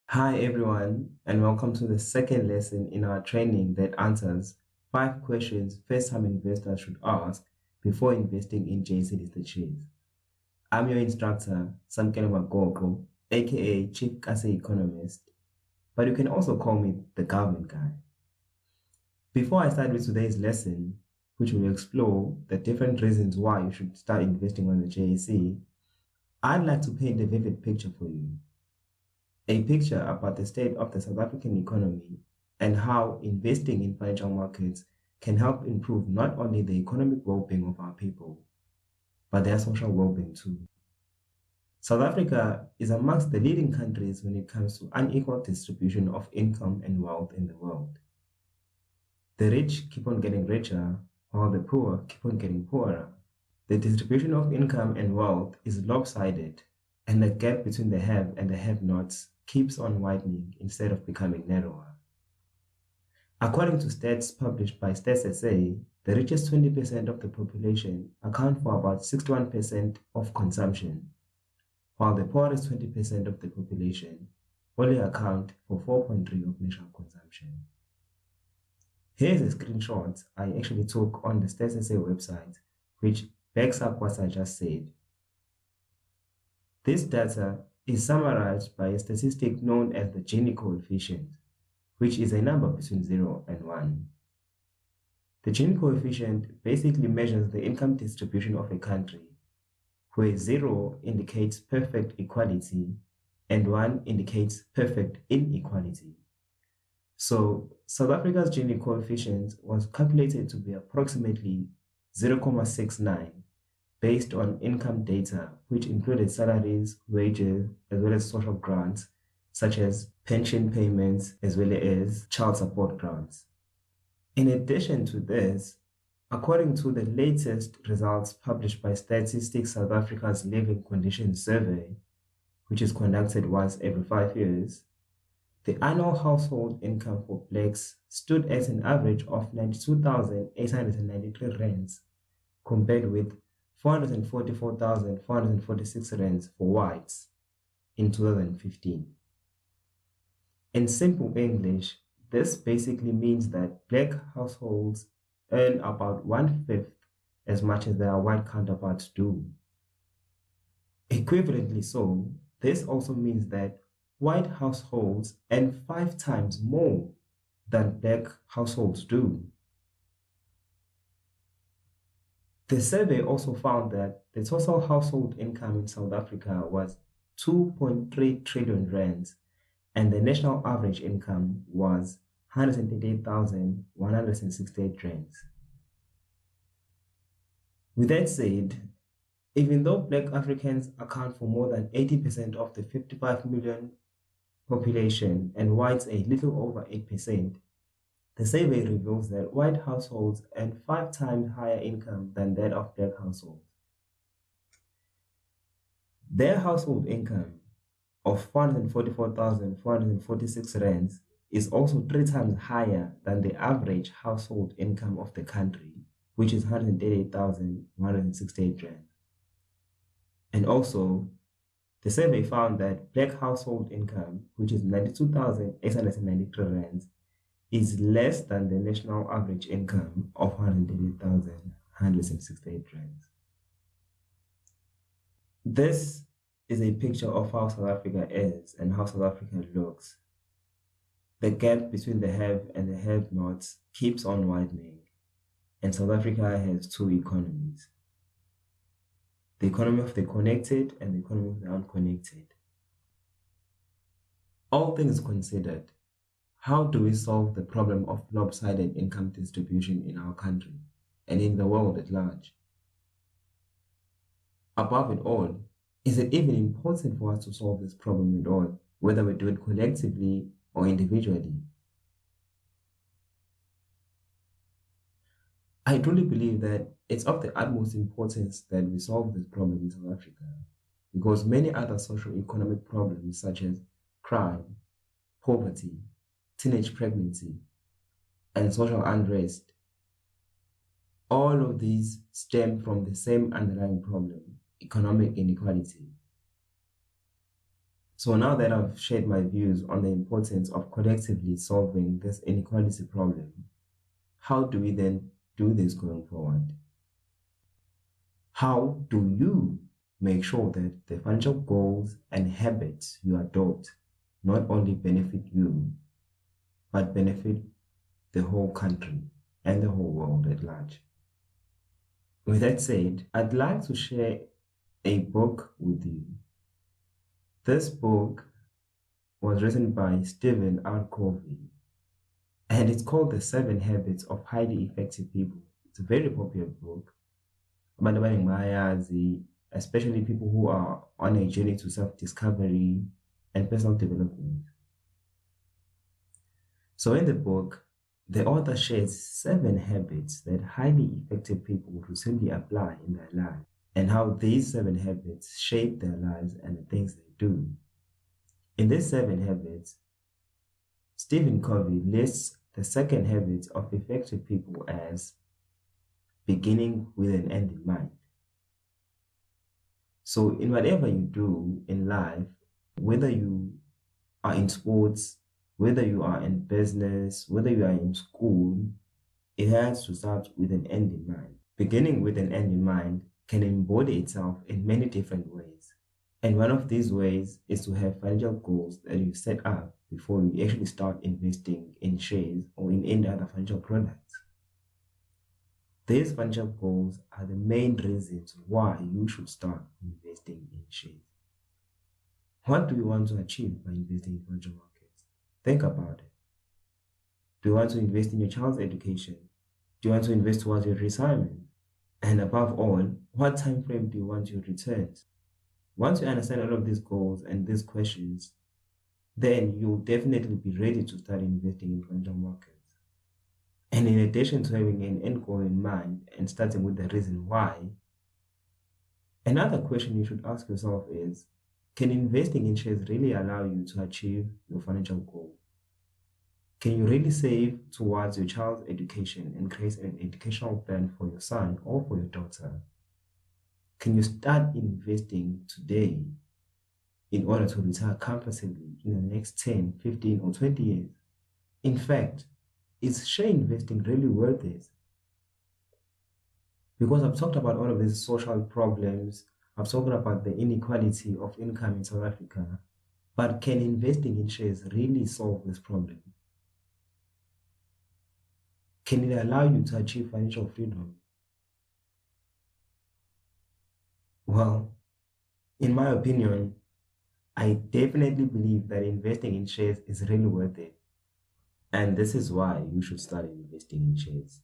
Hi everyone, and welcome to the second lesson in our training that answers 5 questions first-time investors should ask before investing in JSE listed shares. I'm your instructor, Samkele Magoko, aka Chief Kase Economist, but you can also call me the government guy. Before I start with today's lesson, which will explore the different reasons why you should start investing on the JSE, I'd like to paint a vivid picture for you. A picture about the state of the South African economy and how investing in financial markets can help improve not only the economic well-being of our people, but their social well-being too. South Africa is amongst the leading countries when it comes to unequal distribution of income and wealth in the world. The rich keep on getting richer, while the poor keep on getting poorer. The distribution of income and wealth is lopsided, and the gap between the have and the have-nots keeps on widening instead of becoming narrower. According to stats published by Stats SA, the richest 20% of the population account for about 61% of consumption, while the poorest 20% of the population only account for 4.3% of national consumption. Here's a screenshot I actually took on the Stats SA website, which backs up what I just said. This data is summarized by a statistic known as the Gini coefficient, which is a number between 0 and 1. The Gini coefficient basically measures the income distribution of a country, where 0 indicates perfect equality and 1 indicates perfect inequality. So South Africa's Gini coefficient was calculated to be approximately 0.69 based on income data, which included salaries, wages, as well as social grants, such as pension payments, as well as child support grants. In addition to this, according to the latest results published by Statistics South Africa's Living Conditions Survey, which is conducted once every 5 years, the annual household income for blacks stood at an average of 92,893 rands, compared with 444,446 rands for whites in 2015. In simple English, this basically means that black households earn about 1/5 as much as their white counterparts do. Equivalently so, this also means that white households earn 5 times more than black households do. The survey also found that the total household income in South Africa was 2.3 trillion rands, and the national average income was 138,168 rands. With that said, even though black Africans account for more than 80% of the 55 million population and whites a little over 8%, the survey reveals that white households earn 5 times higher income than that of black households. Their household income of 444,446 rands is also 3 times higher than the average household income of the country, which is 138,168 rands. And also, the survey found that black household income, which is 92,893 rands, is less than the national average income of 138,168 rands. This is a picture of how South Africa is and how South Africa looks. The gap between the have and the have-nots keeps on widening, and South Africa has 2 economies: the economy of the connected and the economy of the unconnected. All things considered, how do we solve the problem of lopsided income distribution in our country and in the world at large? Above it all, is it even important for us to solve this problem at all, whether we do it collectively or individually? I truly believe that it's of the utmost importance that we solve this problem in South Africa, because many other socio-economic problems such as crime, poverty, teenage pregnancy, and social unrest, all of these stem from the same underlying problem, economic inequality. So now that I've shared my views on the importance of collectively solving this inequality problem, how do we then do this going forward? How do you make sure that the financial goals and habits you adopt not only benefit you, but benefit the whole country and the whole world at large? With that said, I'd like to share a book with you. This book was written by Stephen R. Covey, and it's called The 7 Habits of Highly Effective People. It's a very popular book. Especially people who are on a journey to self-discovery and personal development. So in the book, the author shares 7 habits that highly effective people routinely apply in their lives, and how these 7 habits shape their lives and the things they do. In these 7 habits, Stephen Covey lists the second habit of effective people as beginning with an end in mind. So in whatever you do in life, whether you are in sports, whether you are in business, whether you are in school, it has to start with an end in mind. Beginning with an end in mind can embody itself in many different ways. And one of these ways is to have financial goals that you set up before you actually start investing in shares or in any other financial products. These financial goals are the main reasons why you should start investing in shares. What do you want to achieve by investing in financial markets? Think about it. Do you want to invest in your child's education? Do you want to invest towards your retirement? And above all, what time frame do you want your returns? Once you understand all of these goals and these questions, then you'll definitely be ready to start investing in financial markets. And in addition to having an end goal in mind and starting with the reason why, another question you should ask yourself is, can investing in shares really allow you to achieve your financial goal? Can you really save towards your child's education and create an educational plan for your son or for your daughter? Can you start investing today in order to retire comfortably in the next 10, 15, or 20 years? In fact, is share investing really worth it? Because I've talked about all of these social problems, I've talked about the inequality of income in South Africa, but can investing in shares really solve this problem? Can it allow you to achieve financial freedom? Well, in my opinion, I definitely believe that investing in shares is really worth it. And this is why you should start investing in shares,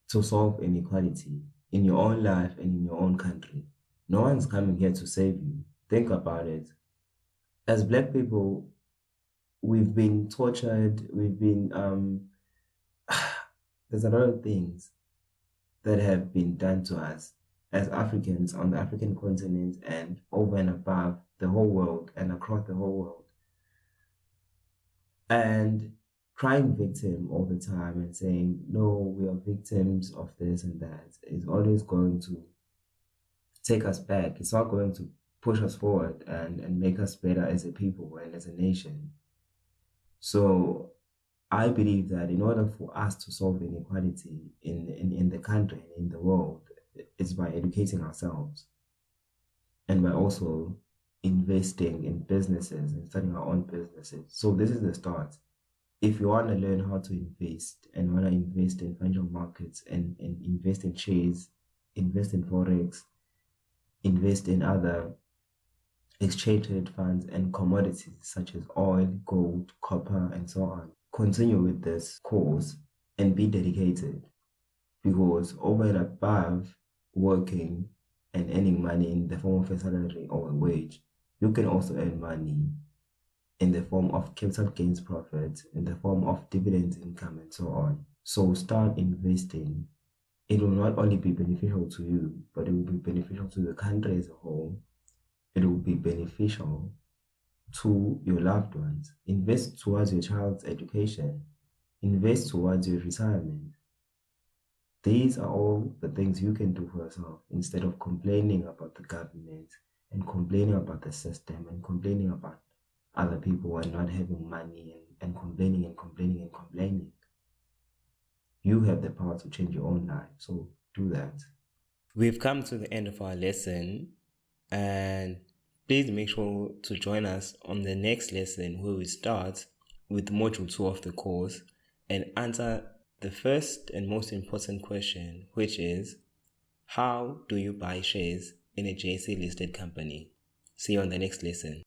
to solve inequality in your own life and in your own country. No one's coming here to save you. Think about it. As Black people, we've been tortured, there's a lot of things that have been done to us as Africans on the African continent and over and above the whole world and across the whole world. And crying victim all the time and saying, no, we are victims of this and that is always going to take us back. It's not going to push us forward and make us better as a people and as a nation. So I believe that in order for us to solve inequality in the country and in the world, it's by educating ourselves and by also investing in businesses and starting our own businesses. So this is the start. If you want to learn how to invest and want to invest in financial markets and invest in shares, invest in Forex, invest in other exchange traded funds and commodities such as oil, gold, copper, and so on, continue with this course and be dedicated, because over and above working and earning money in the form of a salary or a wage, you can also earn money in the form of capital gains profits, in the form of dividends income, and so on. So start investing. It will not only be beneficial to you, but it will be beneficial to the country as a whole. It will be beneficial to your loved ones. Invest towards your child's education. Invest towards your retirement. These are all the things you can do for yourself instead of complaining about the government and complaining about the system and complaining about other people and not having money and complaining and complaining and complaining. You have the power to change your own life, so do that. We've come to the end of our lesson, and please make sure to join us on the next lesson where we start with module 2 of the course and answer the first and most important question, which is, how do you buy shares in a JSE listed company? See you on the next lesson.